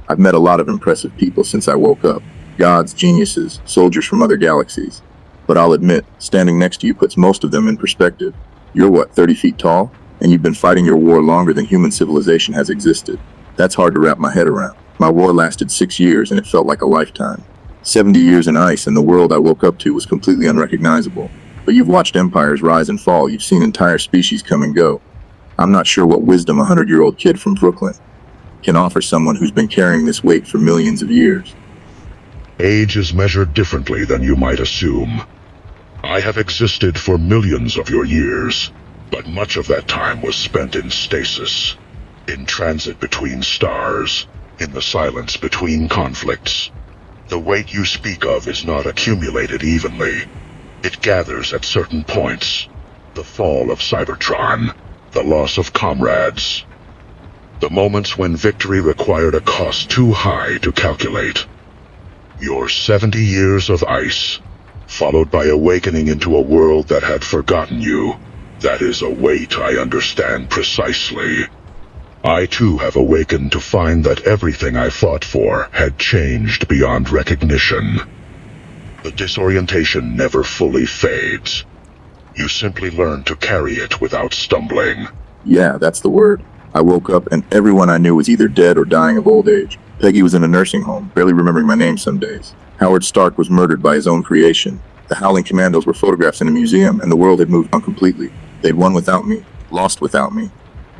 I've met a lot of impressive people since I woke up. Gods, geniuses, soldiers from other galaxies. But I'll admit, standing next to you puts most of them in perspective. You're what, 30 feet tall? And you've been fighting your war longer than human civilization has existed. That's hard to wrap my head around. My war lasted 6 years and it felt like a lifetime. 70 years in ice and the world I woke up to was completely unrecognizable. But you've watched empires rise and fall, you've seen entire species come and go. I'm not sure what wisdom a 100-year-old kid from Brooklyn can offer someone who's been carrying this weight for millions of years. Age is measured differently than you might assume. I have existed for millions of your years, but much of that time was spent in stasis, in transit between stars, in the silence between conflicts. The weight you speak of is not accumulated evenly. It gathers at certain points. The fall of Cybertron, the loss of comrades. The moments when victory required a cost too high to calculate. Your 70 years of ice, followed by awakening into a world that had forgotten you. That is a weight I understand precisely. I too have awakened to find that everything I fought for had changed beyond recognition. The disorientation never fully fades. You simply learn to carry it without stumbling. Yeah, that's the word. I woke up and everyone I knew was either dead or dying of old age. Peggy was in a nursing home, barely remembering my name some days. Howard Stark was murdered by his own creation. The Howling Commandos were photographs in a museum, and the world had moved on completely. They'd won without me, lost without me,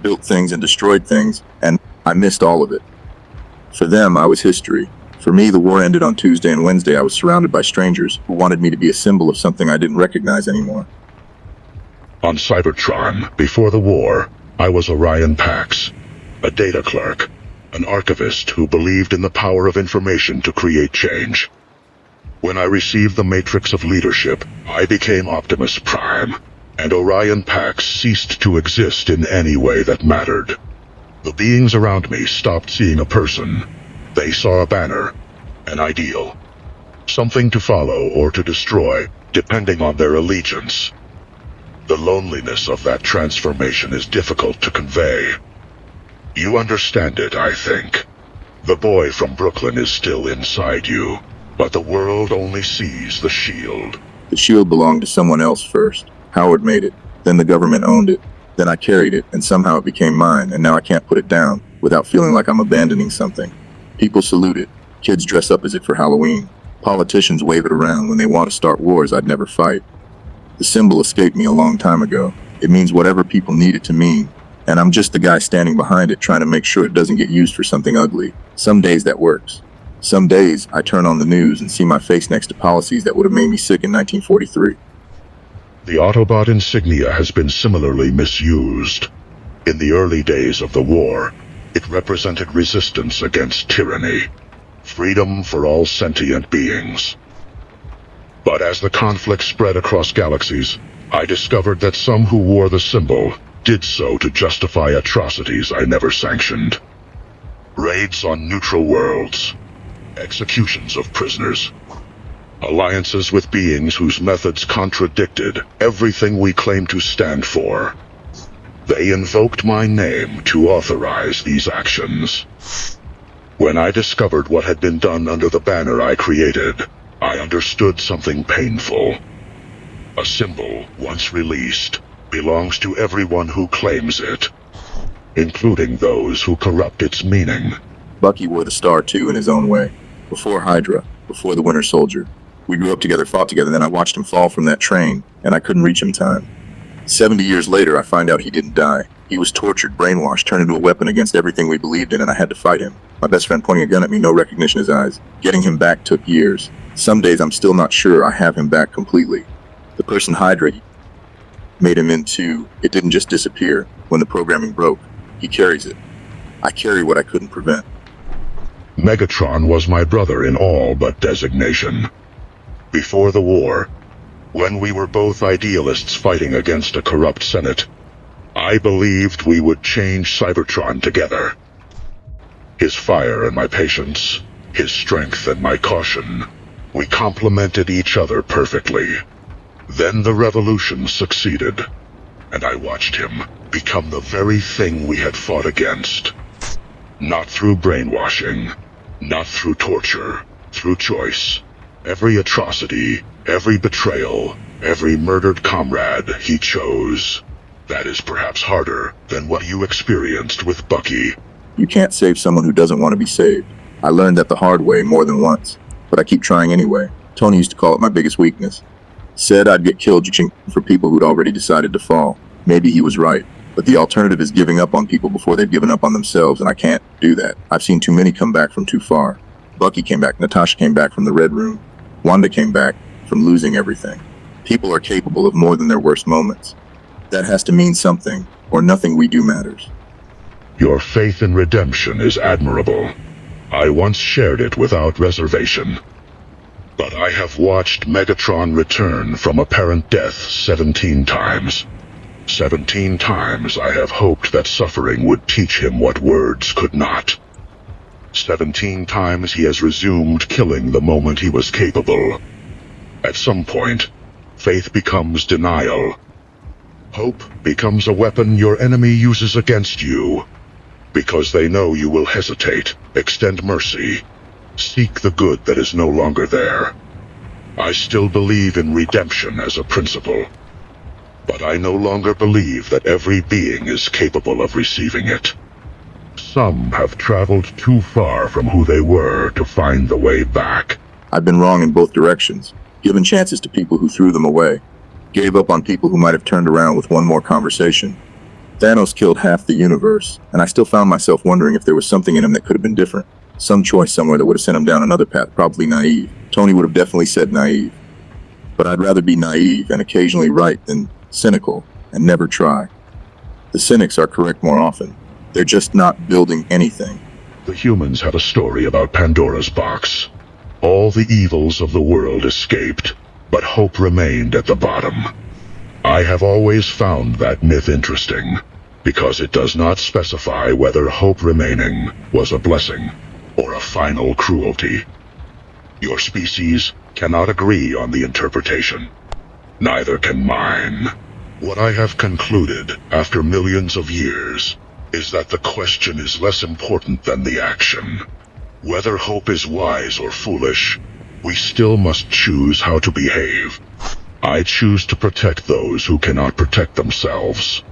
built things and destroyed things, and I missed all of it. For them, I was history. For me, the war ended on Tuesday and Wednesday. I was surrounded by strangers who wanted me to be a symbol of something I didn't recognize anymore. On Cybertron, before the war, I was Orion Pax, a data clerk, an archivist who believed in the power of information to create change. When I received the matrix of leadership, I became Optimus Prime, and Orion Pax ceased to exist in any way that mattered. The beings around me stopped seeing a person. They saw a banner, an ideal, something to follow or to destroy, depending on their allegiance. The loneliness of that transformation is difficult to convey. You understand it, I think. The boy from Brooklyn is still inside you, but the world only sees the shield. The shield belonged to someone else first. Howard made it, then the government owned it. Then I carried it, and somehow it became mine, and now I can't put it down without feeling like I'm abandoning something. People salute it. Kids dress up as it for Halloween. Politicians wave it around when they want to start wars I'd never fight. The symbol escaped me a long time ago. It means whatever people need it to mean, and I'm just the guy standing behind it trying to make sure it doesn't get used for something ugly. Some days that works. Some days I turn on the news and see my face next to policies that would have made me sick in 1943. The Autobot insignia has been similarly misused. In the early days of the war, it represented resistance against tyranny, freedom for all sentient beings. But as the conflict spread across galaxies, I discovered that some who wore the symbol did so to justify atrocities I never sanctioned. Raids on neutral worlds, executions of prisoners, alliances with beings whose methods contradicted everything we claim to stand for. They invoked my name to authorize these actions. When I discovered what had been done under the banner I created, I understood something painful. A symbol, once released, belongs to everyone who claims it, including those who corrupt its meaning. Bucky wore the star too in his own way. Before Hydra, before the Winter Soldier. We grew up together, fought together, then I watched him fall from that train, and I couldn't reach him in time. 70 years later, I find out he didn't die. He was tortured, brainwashed, turned into a weapon against everything we believed in, and I had to fight him. My best friend pointing a gun at me, no recognition in his eyes. Getting him back took years. Some days I'm still not sure I have him back completely. The person Hydra made him into, it didn't just disappear. When the programming broke, he carries it. I carry what I couldn't prevent. Megatron was my brother in all but designation. Before the war, when we were both idealists fighting against a corrupt Senate, I believed we would change Cybertron together. His fire and my patience, his strength and my caution, we complemented each other perfectly. Then the revolution succeeded, and I watched him become the very thing we had fought against. Not through brainwashing, Not through torture, through choice. Every atrocity, every betrayal, every murdered comrade he chose. That is perhaps harder than what you experienced with Bucky. You can't save someone who doesn't want to be saved. I learned that the hard way more than once, but I keep trying anyway. Tony used to call it my biggest weakness. Said I'd get killed for people who'd already decided to fall. Maybe he was right, but the alternative is giving up on people before they've given up on themselves, and I can't do that. I've seen too many come back from too far. Bucky came back, Natasha came back from the Red Room, Wanda came back from losing everything. People are capable of more than their worst moments. That has to mean something, or nothing we do matters. Your faith in redemption is admirable. I once shared it without reservation. But I have watched Megatron return from apparent death 17 times. 17 times I have hoped that suffering would teach him what words could not. 17 times he has resumed killing the moment he was capable. At some point, faith becomes denial. Hope becomes a weapon your enemy uses against you, because they know you will hesitate, extend mercy, seek the good that is no longer there. I still believe in redemption as a principle, but I no longer believe that every being is capable of receiving it. Some have traveled too far from who they were to find the way back. I've been wrong in both directions, given chances to people who threw them away, gave up on people who might have turned around with one more conversation. Thanos killed half the universe, and I still found myself wondering if there was something in him that could have been different. Some choice somewhere that would have sent him down another path, probably naive. Tony would have definitely said naive. But I'd rather be naive and occasionally right than cynical and never try. The cynics are correct more often. They're just not building anything. The humans had a story about Pandora's box. All the evils of the world escaped, but hope remained at the bottom. I have always found that myth interesting, because it does not specify whether hope remaining was a blessing or a final cruelty. Your species cannot agree on the interpretation. Neither can mine. What I have concluded after millions of years is that the question is less important than the action. Whether hope is wise or foolish, we still must choose how to behave. I choose to protect those who cannot protect themselves.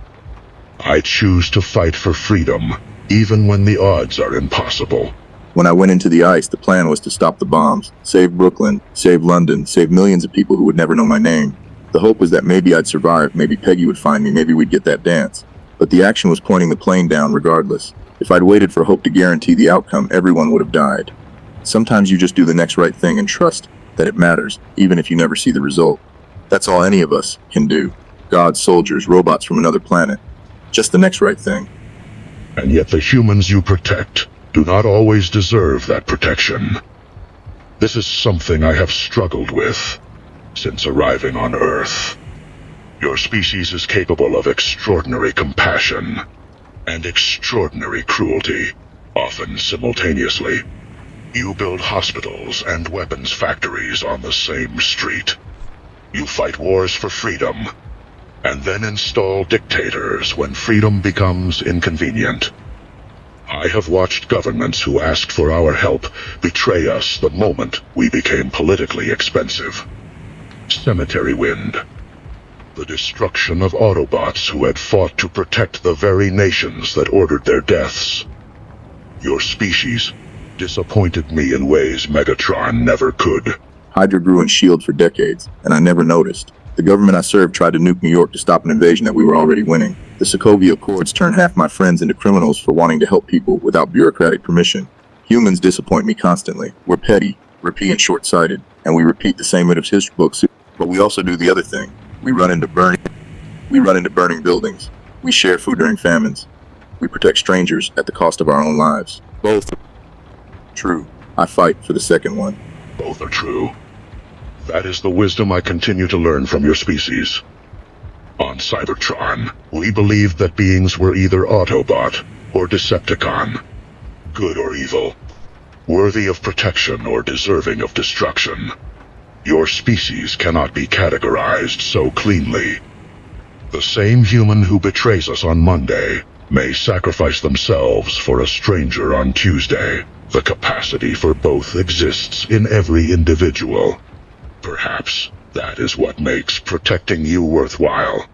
I choose to fight for freedom, even when the odds are impossible. When I went into the ice, the plan was to stop the bombs, save Brooklyn, save London, save millions of people who would never know my name. The hope was that maybe I'd survive, maybe Peggy would find me, maybe we'd get that dance. But the action was pointing the plane down regardless. If I'd waited for hope to guarantee the outcome, everyone would have died. Sometimes you just do the next right thing and trust that it matters, even if you never see the result. That's all any of us can do. Gods, soldiers, robots from another planet. Just the next right thing. And yet the humans you protect do not always deserve that protection. This is something I have struggled with since arriving on Earth. Your species is capable of extraordinary compassion and extraordinary cruelty, often simultaneously. You build hospitals and weapons factories on the same street. You fight wars for freedom, and then install dictators when freedom becomes inconvenient. I have watched governments who asked for our help betray us the moment we became politically expensive. Cemetery Wind. The destruction of Autobots who had fought to protect the very nations that ordered their deaths. Your species disappointed me in ways Megatron never could. Hydra grew in S.H.I.E.L.D. for decades, and I never noticed. The government I served tried to nuke New York to stop an invasion that we were already winning. The Sokovia Accords turned half my friends into criminals for wanting to help people without bureaucratic permission. Humans disappoint me constantly. We're petty, repeat and short-sighted, and we repeat the same of history books, but we also do the other thing. We run into burning buildings. We share food during famines. We protect strangers at the cost of our own lives. Both are true. I fight for the second one. Both are true. That is the wisdom I continue to learn from your species. On Cybertron, we believed that beings were either Autobot or Decepticon, good or evil, worthy of protection or deserving of destruction. Your species cannot be categorized so cleanly. The same human who betrays us on Monday may sacrifice themselves for a stranger on Tuesday. The capacity for both exists in every individual. Perhaps that is what makes protecting you worthwhile.